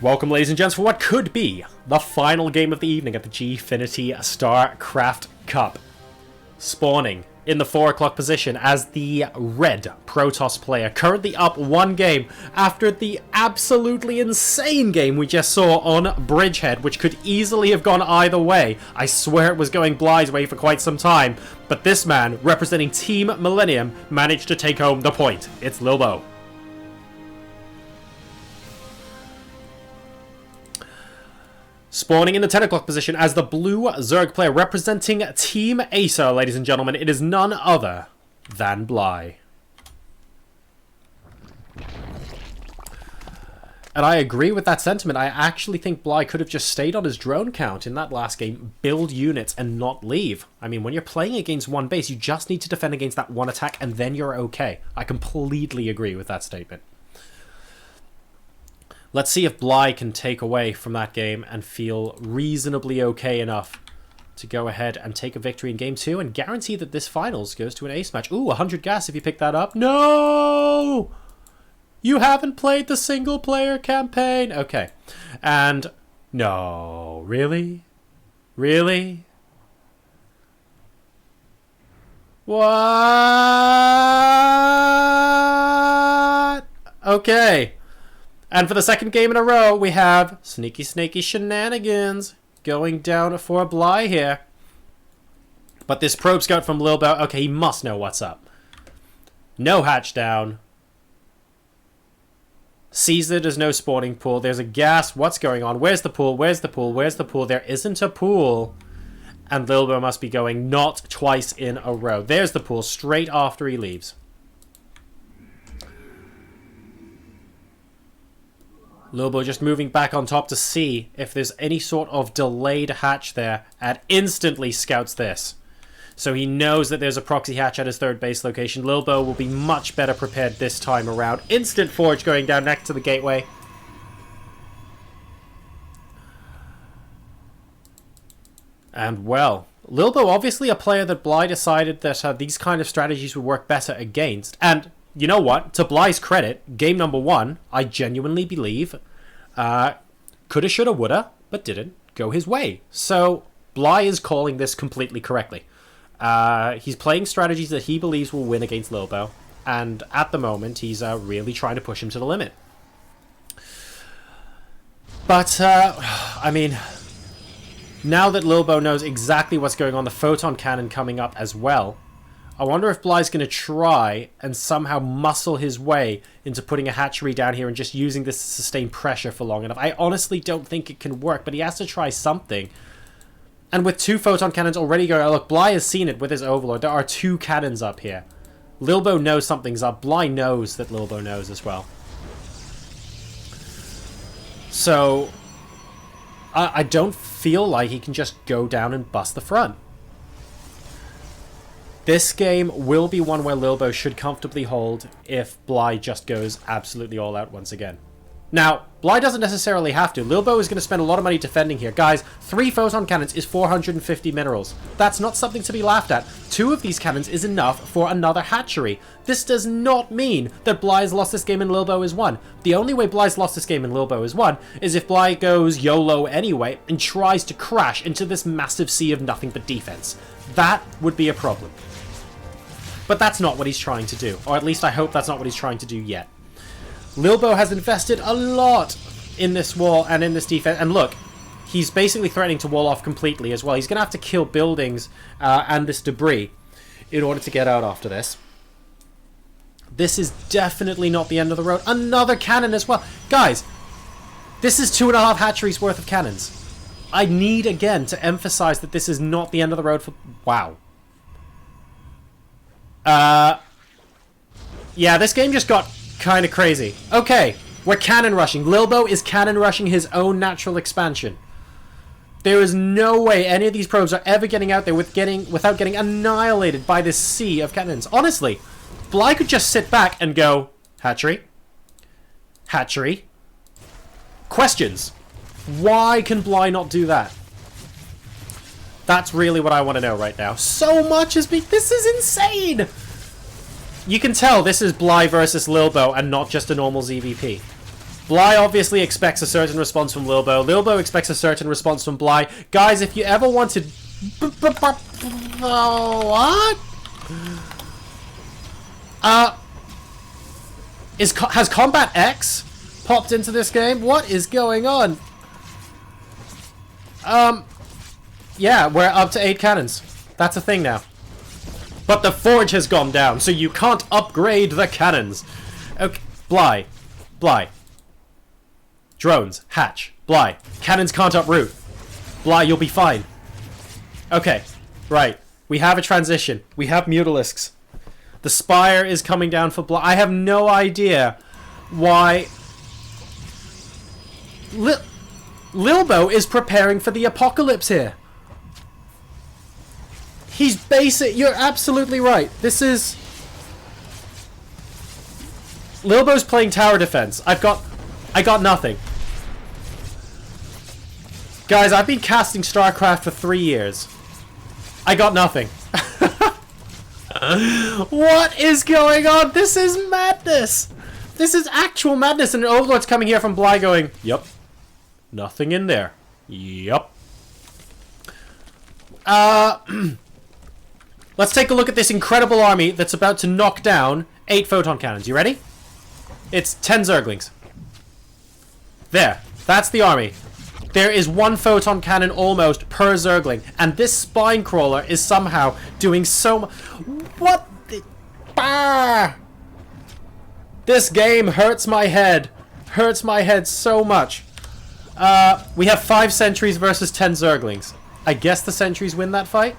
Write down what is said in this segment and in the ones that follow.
Welcome, ladies and gents, for what could be the final game of the evening at the Gfinity StarCraft Cup. Spawning in the 4 o'clock position as the red Protoss player, currently up 1 game after the absolutely insane game we just saw on Bridgehead, which could easily have gone either way. I swear it was going Bly's way for quite some time, but this man, representing Team Millennium, managed to take home the point. It's Lilbow. Spawning in the 10 o'clock position as the blue Zerg player representing Team Acer, ladies and gentlemen, it is none other than Bly. And I agree with that sentiment. I actually think Bly could have just stayed on his drone count in that last game, build units, and not leave. I mean, when you're playing against one base, you just need to defend against that one attack, and then you're okay. I completely agree with that statement. Let's see if Bly can take away from that game and feel reasonably okay enough to go ahead and take a victory in Game 2 and guarantee that this finals goes to an ace match. Ooh, 100 gas if you pick that up. No! You haven't played the single-player campaign. Okay. And... no. Really? Really? What? Okay. And for the second game in a row, we have sneaky, snaky shenanigans going down for a Bly here. But this probe scout from Lilbow, okay, he must know what's up. No hatch down. Sees that there's no spawning pool. There's a gas. What's going on? Where's the pool? Where's the pool? Where's the pool? There isn't a pool. And Lilbow must be going not twice in a row. There's the pool straight after he leaves. Lilbow just moving back on top to see if there's any sort of delayed hatch there, and instantly scouts this. So he knows that there's a proxy hatch at his third base location. Lilbow will be much better prepared this time around. Instant forge going down next to the gateway. And well, Lilbow obviously a player that Bly decided that these kind of strategies would work better against, and you know what? To Bly's credit, game number 1, I genuinely believe, coulda, shoulda, woulda, but didn't go his way. So Bly is calling this completely correctly. He's playing strategies that he believes will win against Lilbow, and at the moment, he's really trying to push him to the limit. But, I mean, now that Lilbow knows exactly what's going on, the photon cannon coming up as well, I wonder if Bly's going to try and somehow muscle his way into putting a hatchery down here and just using this to sustain pressure for long enough. I honestly don't think it can work, but he has to try something. And with 2 photon cannons already going, look, Bly has seen it with his Overlord. There are 2 cannons up here. Lilbow knows something's up. Bly knows that Lilbow knows as well. So, I don't feel like he can just go down and bust the front. This game will be one where Lilbow should comfortably hold if Bly just goes absolutely all out once again. Now, Bly doesn't necessarily have to. Lilbow is going to spend a lot of money defending here. Guys, 3 photon cannons is 450 minerals. That's not something to be laughed at. 2 of these cannons is enough for another hatchery. This does not mean that Bly's lost this game and Lilbow is won. The only way Bly's lost this game and Lilbow is won is if Bly goes YOLO anyway and tries to crash into this massive sea of nothing but defense. That would be a problem. But that's not what he's trying to do. Or at least I hope that's not what he's trying to do yet. Lilbow has invested a lot in this wall and in this defense. And look, he's basically threatening to wall off completely as well. He's going to have to kill buildings and this debris in order to get out after this. This is definitely not the end of the road. Another cannon as well. Guys, this is 2.5 hatcheries worth of cannons. I need again to emphasize that this is not the end of the road for... wow. Yeah, this game just got kind of crazy. Okay, we're cannon rushing. Lilbow is cannon rushing his own natural expansion. There is no way any of these probes are ever getting out there without getting annihilated by this sea of cannons. Honestly, Bly could just sit back and go, hatchery, hatchery. Questions. Why can Bly not do that? That's really what I want to know right now. So much is being... this is insane! You can tell this is Bly versus Lilbow and not just a normal ZvP. Bly obviously expects a certain response from Lilbow. Lilbow expects a certain response from Bly. Guys, if you ever wanted... What? Has Combat X popped into this game? What is going on? Yeah, we're up to 8 cannons. That's a thing now. But the forge has gone down, so you can't upgrade the cannons. Okay, Bly. Drones, hatch. Bly. Cannons can't uproot. Bly, you'll be fine. Okay, right. We have a transition. We have Mutalisks. The Spire is coming down for Bly. I have no idea why... Lilbow is preparing for the apocalypse here. He's basic. You're absolutely right. This is... Lilbow's playing tower defense. I got nothing. Guys, I've been casting StarCraft for 3 years. I got nothing. What is going on? This is madness. This is actual madness. And an Overlord's coming here from Bly going, yup. Nothing in there. Yup. Let's take a look at this incredible army that's about to knock down 8 photon cannons. You ready? It's 10 Zerglings. There. That's the army. There is 1 photon cannon almost per Zergling. And this spine crawler is somehow doing so much. What the... Bah! This game hurts my head. Hurts my head so much. We have 5 sentries versus 10 Zerglings. I guess the sentries win that fight.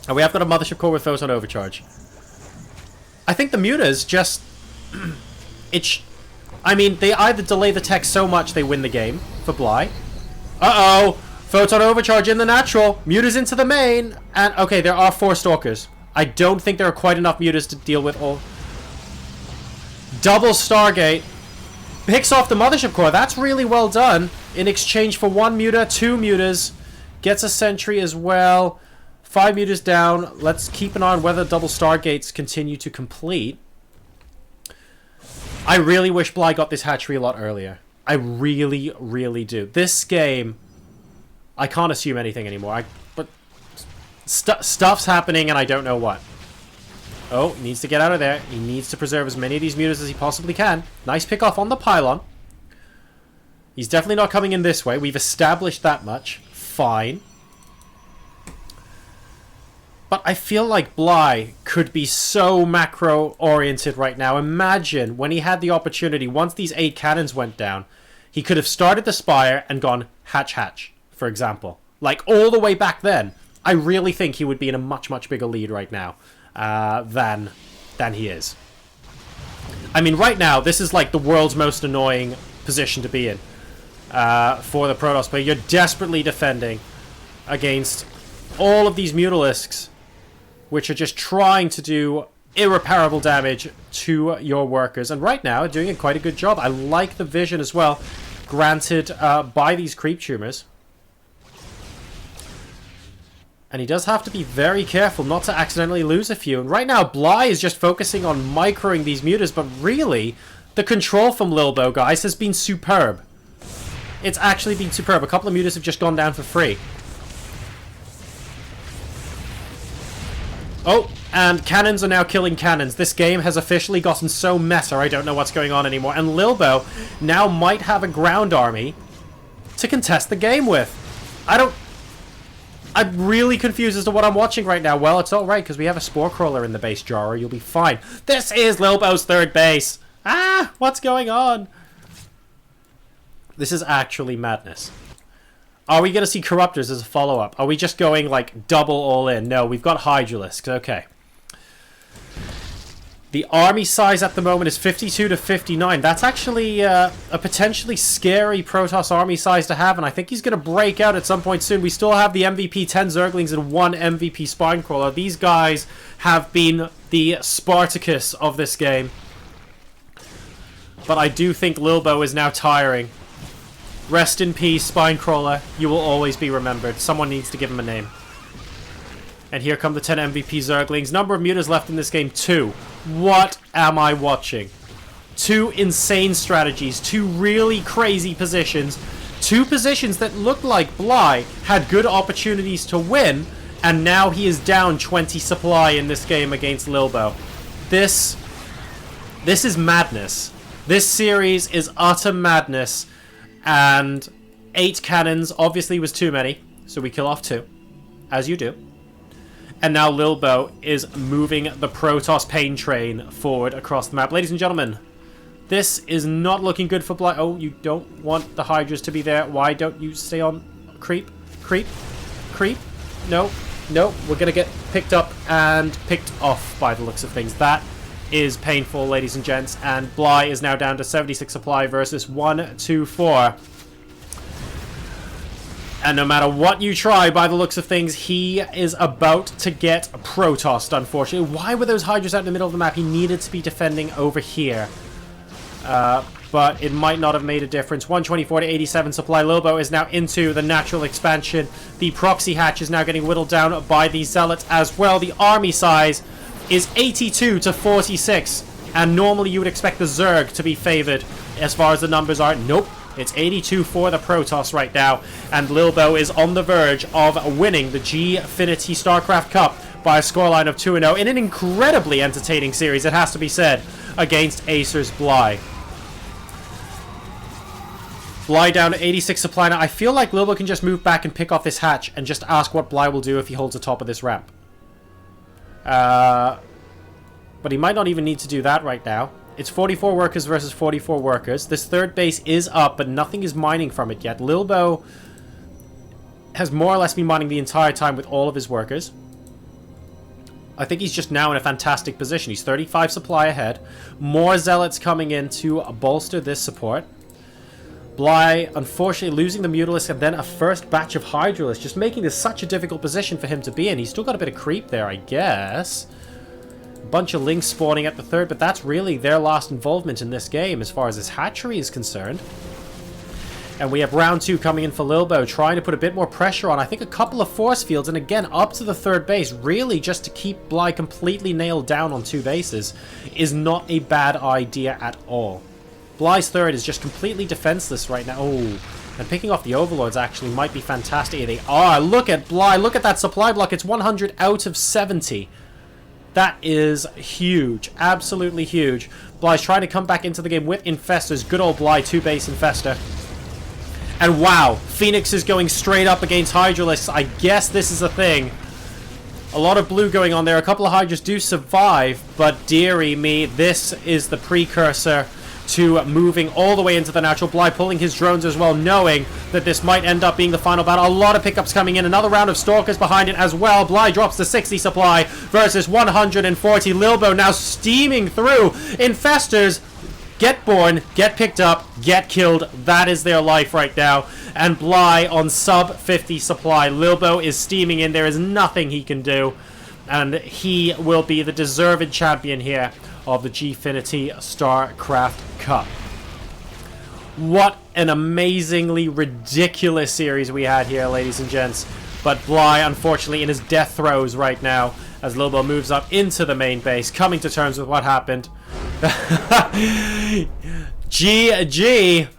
And we have got a mothership core with photon overcharge. I think the mutas just... I mean, they either delay the tech so much they win the game for Bly. Uh-oh! Photon overcharge in the natural. Mutas into the main. And, okay, there are 4 stalkers. I don't think there are quite enough mutas to deal with all... Double Stargate. Picks off the mothership core. That's really well done. In exchange for 1 muta, 2 mutas. Gets a sentry as well. 5 mutas down. Let's keep an eye on whether double Stargates continue to complete. I really wish Bly got this hatchery a lot earlier. I really, really do. This game, I can't assume anything anymore. But stuff's happening and I don't know what. Oh, he needs to get out of there. He needs to preserve as many of these mutas as he possibly can. Nice pick off on the pylon. He's definitely not coming in this way. We've established that much. Fine. But I feel like Bly could be so macro-oriented right now. Imagine when he had the opportunity, once these 8 cannons went down, he could have started the Spire and gone hatch, for example. Like, all the way back then. I really think he would be in a much, much bigger lead right now than he is. I mean, right now, this is like the world's most annoying position to be in for the Protoss player. You're desperately defending against all of these Mutalisks, which are just trying to do irreparable damage to your workers. And right now, doing quite a good job. I like the vision as well, granted by these creep tumors. And he does have to be very careful not to accidentally lose a few. And right now, Bly is just focusing on microing these mutas, but really, the control from Lilbow, guys, has been superb. It's actually been superb. A couple of mutas have just gone down for free. Oh, and cannons are now killing cannons. This game has officially gotten so meta, I don't know what's going on anymore. And Lilbow now might have a ground army to contest the game with. I'm really confused as to what I'm watching right now. Well, it's alright, because we have a Spore Crawler in the base, Jara. You'll be fine. This is Lilbow's 3rd base. Ah, what's going on? This is actually madness. Are we going to see Corruptors as a follow-up? Are we just going, like, double all in? No, we've got Hydralisks. Okay. The army size at the moment is 52 to 59. That's actually a potentially scary Protoss army size to have, and I think he's going to break out at some point soon. We still have the MVP 10 Zerglings and 1 MVP Spinecrawler. These guys have been the Spartacus of this game. But I do think Lilbow is now tiring. Rest in peace, Spinecrawler. You will always be remembered. Someone needs to give him a name. And here come the 10 MVP Zerglings. Number of mutas left in this game, 2. What am I watching? two insane strategies, two really crazy positions, two positions that looked like Bly had good opportunities to win, and now he is down 20 supply in this game against Lilbow. This is madness. This series is utter madness, and 8 cannons obviously was too many, so we kill off 2, as you do. And now Lilbow is moving the Protoss pain train forward across the map. Ladies and gentlemen, this is not looking good for Bly. Oh, you don't want the Hydras to be there. Why don't you stay on? Creep, creep, creep. No, no, we're going to get picked up and picked off by the looks of things. That is painful, ladies and gents. And Bly is now down to 76 supply versus 124. And no matter what you try, by the looks of things, he is about to get Protossed, unfortunately. Why were those Hydras out in the middle of the map? He needed to be defending over here. But it might not have made a difference. 124 to 87 supply. Lilbow is now into the natural expansion. The proxy hatch is now getting whittled down by the Zealots as well. The army size is 82 to 46. And normally you would expect the Zerg to be favored as far as the numbers are. Nope. It's 82 for the Protoss right now, and Lilbow is on the verge of winning the Gfinity StarCraft Cup by a scoreline of 2-0 in an incredibly entertaining series, it has to be said, against Acer's Bly. Bly down to 86 supply now. I feel like Lilbow can just move back and pick off this hatch and just ask what Bly will do if he holds the top of this ramp. But he might not even need to do that right now. It's 44 workers versus 44 workers. This third base is up, but nothing is mining from it yet. Lilbow has more or less been mining the entire time with all of his workers. I think he's just now in a fantastic position. He's 35 supply ahead. More Zealots coming in to bolster this support. Bly, unfortunately, losing the Mutalisk and then a first batch of Hydralisk, just making this such a difficult position for him to be in. He's still got a bit of creep there, I guess. Bunch of Lynx spawning at the third, but that's really their last involvement in this game as far as this hatchery is concerned. And we have round 2 coming in for Lilbow, trying to put a bit more pressure on, I think, a couple of force fields, and again, up to the third base, really just to keep Bly completely nailed down on 2 bases is not a bad idea at all. Bly's third is just completely defenseless right now. Oh, and picking off the Overlords actually might be fantastic. They are. Look at Bly, look at that supply block, it's 100 out of 70. That is huge. Absolutely huge. Bly's trying to come back into the game with Infestors. Good old Bly, 2-base Infestor. And wow, Phoenix is going straight up against Hydralisks. I guess this is a thing. A lot of blue going on there. A couple of Hydras do survive, but dearie me, this is the precursor to moving all the way into the natural. Bly pulling his drones as well, knowing that this might end up being the final battle. A lot of pickups coming in. Another round of Stalkers behind it as well. Bly drops to 60 supply versus 140. Lilbow now steaming through. Infestors get born, get picked up, get killed. That is their life right now. And Bly on sub 50 supply. Lilbow is steaming in. There is nothing he can do. And he will be the deserved champion here of the Gfinity StarCraft Cup. What an amazingly ridiculous series we had here, ladies and gents. But Bly, unfortunately, in his death throes right now, as Lilbow moves up into the main base, coming to terms with what happened. GG.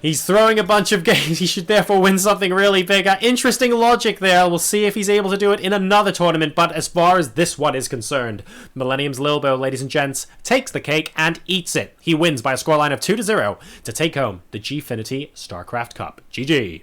He's throwing a bunch of games. He should therefore win something really big. Interesting logic there. We'll see if he's able to do it in another tournament. But as far as this one is concerned, Millennium's Lilbow, ladies and gents, takes the cake and eats it. He wins by a scoreline of 2-0 to take home the Gfinity StarCraft Cup. GG.